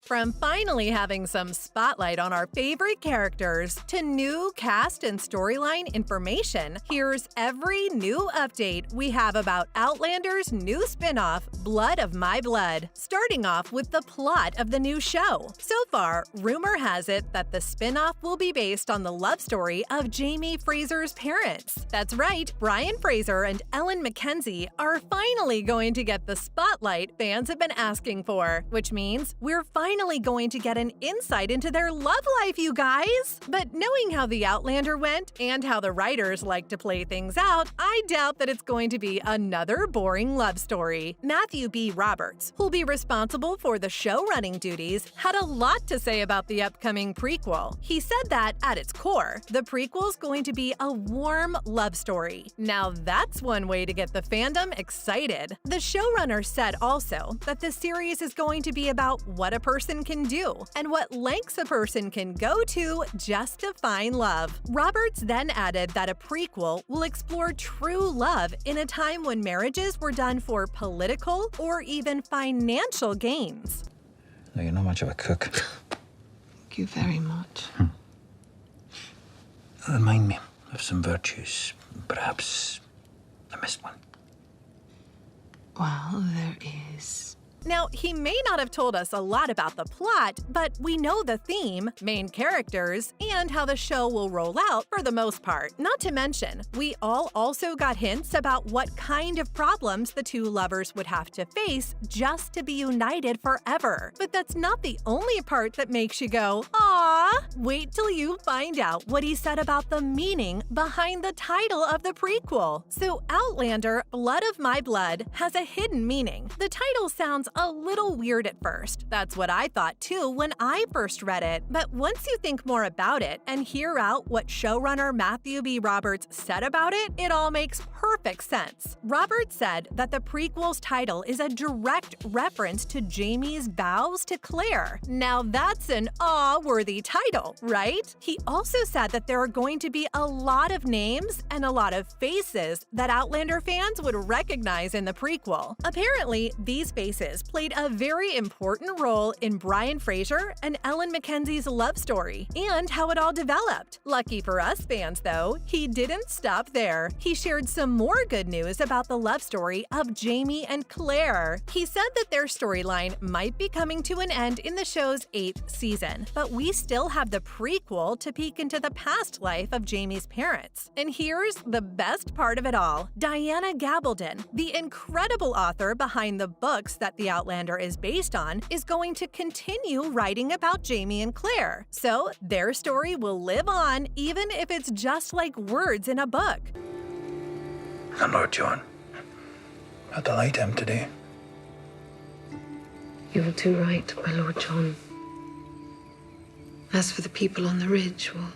From finally having some spotlight on our favorite characters to new cast and storyline information, here's every new update we have about Outlander's new spinoff, Blood of My Blood. Starting off with the plot of the new show. So far, rumor has it that the spinoff will be based on the love story of Jamie Fraser's parents. That's right, Brian Fraser and Ellen Mackenzie are finally going to get the spotlight fans have been asking for, which means we're finally going to get an insight into their love life, you guys! But knowing how the Outlander went and how the writers like to play things out, I doubt that it's going to be another boring love story. Matthew B. Roberts, who'll be responsible for the show-running duties, had a lot to say about the upcoming prequel. He said that, at its core, the prequel's going to be a warm love story. Now that's one way to get the fandom excited. The showrunner said also that the series is going to be about what a person can do and what lengths a person can go to just to find love. Roberts then added that a prequel will explore true love in a time when marriages were done for political or even financial gains. No, you're not much of a cook. Thank you very much. Remind me of some virtues. Perhaps I missed one. Well, there is. Now, he may not have told us a lot about the plot, but we know the theme, main characters, and how the show will roll out for the most part. Not to mention, we all also got hints about what kind of problems the two lovers would have to face just to be united forever. But that's not the only part that makes you go, "Aww!" Wait till you find out what he said about the meaning behind the title of the prequel. So Outlander, Blood of My Blood has a hidden meaning. The title sounds a little weird at first. That's what I thought too when I first read it. But once you think more about it and hear out what showrunner Matthew B. Roberts said about it, it all makes perfect sense. Roberts said that the prequel's title is a direct reference to Jamie's vows to Claire. Now that's an awe-worthy title, right? He also said that there are going to be a lot of names and a lot of faces that Outlander fans would recognize in the prequel. Apparently, these faces played a very important role in Brian Fraser and Ellen Mackenzie's love story and how it all developed. Lucky for us fans, though, he didn't stop there. He shared some more good news about the love story of Jamie and Claire. He said that their storyline might be coming to an end in the show's 8th season, but we still have the prequel to peek into the past life of Jamie's parents. And here's the best part of it all. Diana Gabaldon, the incredible author behind the books that the Outlander is based on, is going to continue writing about Jamie and Claire. So their story will live on even if it's just like words in a book. And Lord John, how the light him today. You will do right, my Lord John. As for the people on the ridge, well,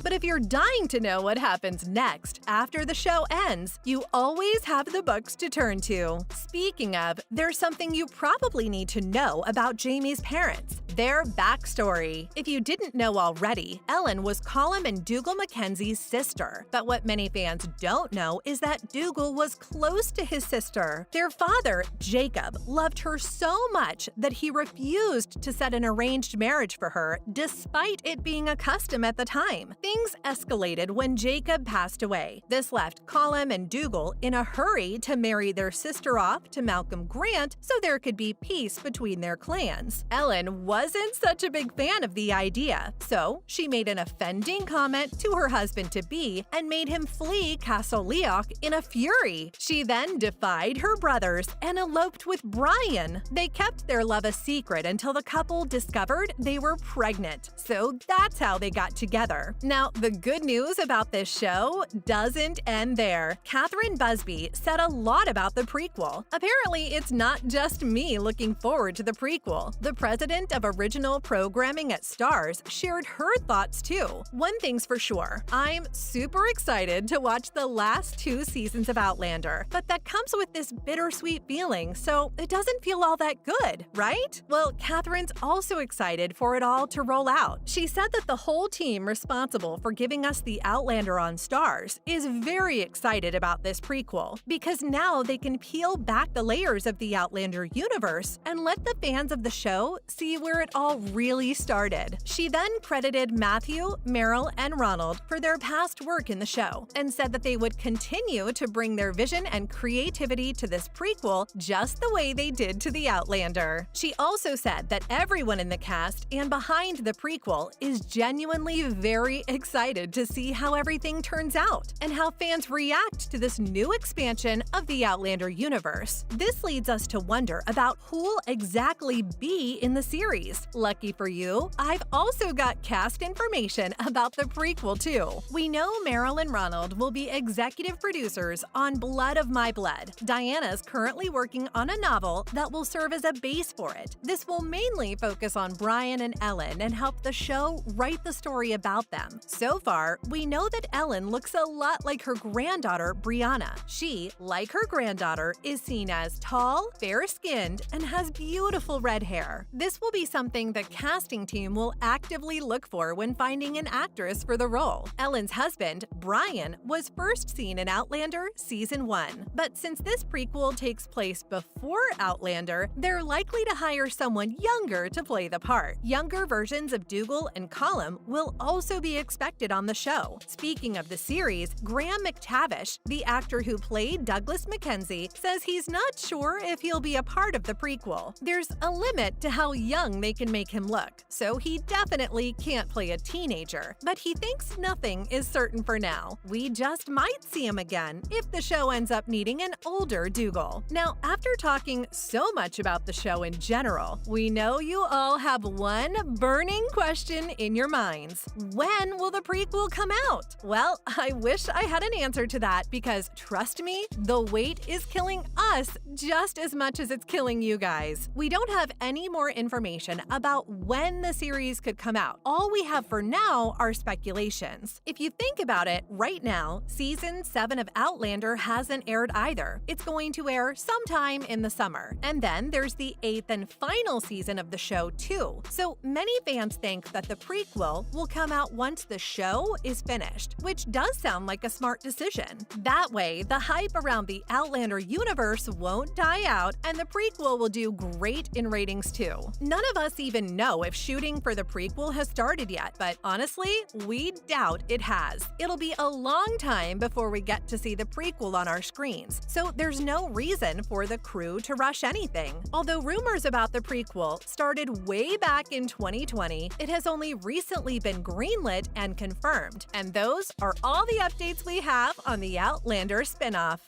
but if you're dying to know what happens next after the show ends, you always have the books to turn to. Speaking of, there's something you probably need to know about Jamie's parents, their backstory. If you didn't know already, Ellen was Colum and Dougal Mackenzie's sister. But what many fans don't know is that Dougal was close to his sister. Their father, Jacob, loved her so much that he refused to set an arranged marriage for her, despite it being a custom at the time. Things escalated when Jacob passed away. This left Colum and Dougal in a hurry to marry their sister off to Malcolm Grant so there could be peace between their clans. Ellen wasn't such a big fan of the idea, so she made an offending comment to her husband-to-be and made him flee Castle Leoch in a fury. She then defied her brothers and eloped with Brian. They kept their love a secret until the couple discovered they were pregnant, so that's how they got together. Now, the good news about this show doesn't end there. Catherine Busby said a lot about the prequel. Apparently, it's not just me looking forward to the prequel. The president of original programming at Starz shared her thoughts too. One thing's for sure, I'm super excited to watch the last 2 seasons of Outlander, but that comes with this bittersweet feeling, so it doesn't feel all that good, right? Well, Catherine's also excited for it all to roll out. She said that the whole team responsible thankful for giving us the Outlander on Stars, is very excited about this prequel because now they can peel back the layers of the Outlander universe and let the fans of the show see where it all really started. She then credited Matthew, Meryl, and Ronald for their past work in the show and said that they would continue to bring their vision and creativity to this prequel just the way they did to the Outlander. She also said that everyone in the cast and behind the prequel is genuinely very excited to see how everything turns out and how fans react to this new expansion of the Outlander universe. This leads us to wonder about who'll exactly be in the series. Lucky for you, I've also got cast information about the prequel too. We know Meryl and Ronald will be executive producers on Blood of My Blood. Diana's currently working on a novel that will serve as a base for it. This will mainly focus on Brian and Ellen and help the show write the story about them. So far, we know that Ellen looks a lot like her granddaughter, Brianna. She, like her granddaughter, is seen as tall, fair-skinned, and has beautiful red hair. This will be something the casting team will actively look for when finding an actress for the role. Ellen's husband, Brian, was first seen in Outlander Season 1. But since this prequel takes place before Outlander, they're likely to hire someone younger to play the part. Younger versions of Dougal and Colum will also be expected on the show. Speaking of the series, Graham McTavish, the actor who played Douglas Mackenzie, says he's not sure if he'll be a part of the prequel. There's a limit to how young they can make him look, so he definitely can't play a teenager. But he thinks nothing is certain for now. We just might see him again if the show ends up needing an older Dougal. Now, after talking so much about the show in general, we know you all have one burning question in your minds. When will the prequel come out? Well, I wish I had an answer to that because, trust me, the wait is killing us just as much as it's killing you guys. We don't have any more information about when the series could come out. All we have for now are speculations. If you think about it, right now, Season 7 of Outlander hasn't aired either. It's going to air sometime in the summer. And then there's the 8th and final season of the show too. So many fans think that the prequel will come out once the show is finished, which does sound like a smart decision. That way, the hype around the Outlander universe won't die out and the prequel will do great in ratings too. None of us even know if shooting for the prequel has started yet, but honestly, we doubt it has. It'll be a long time before we get to see the prequel on our screens, so there's no reason for the crew to rush anything. Although rumors about the prequel started way back in 2020, it has only recently been greenlit and confirmed. And those are all the updates we have on the Outlander spinoff.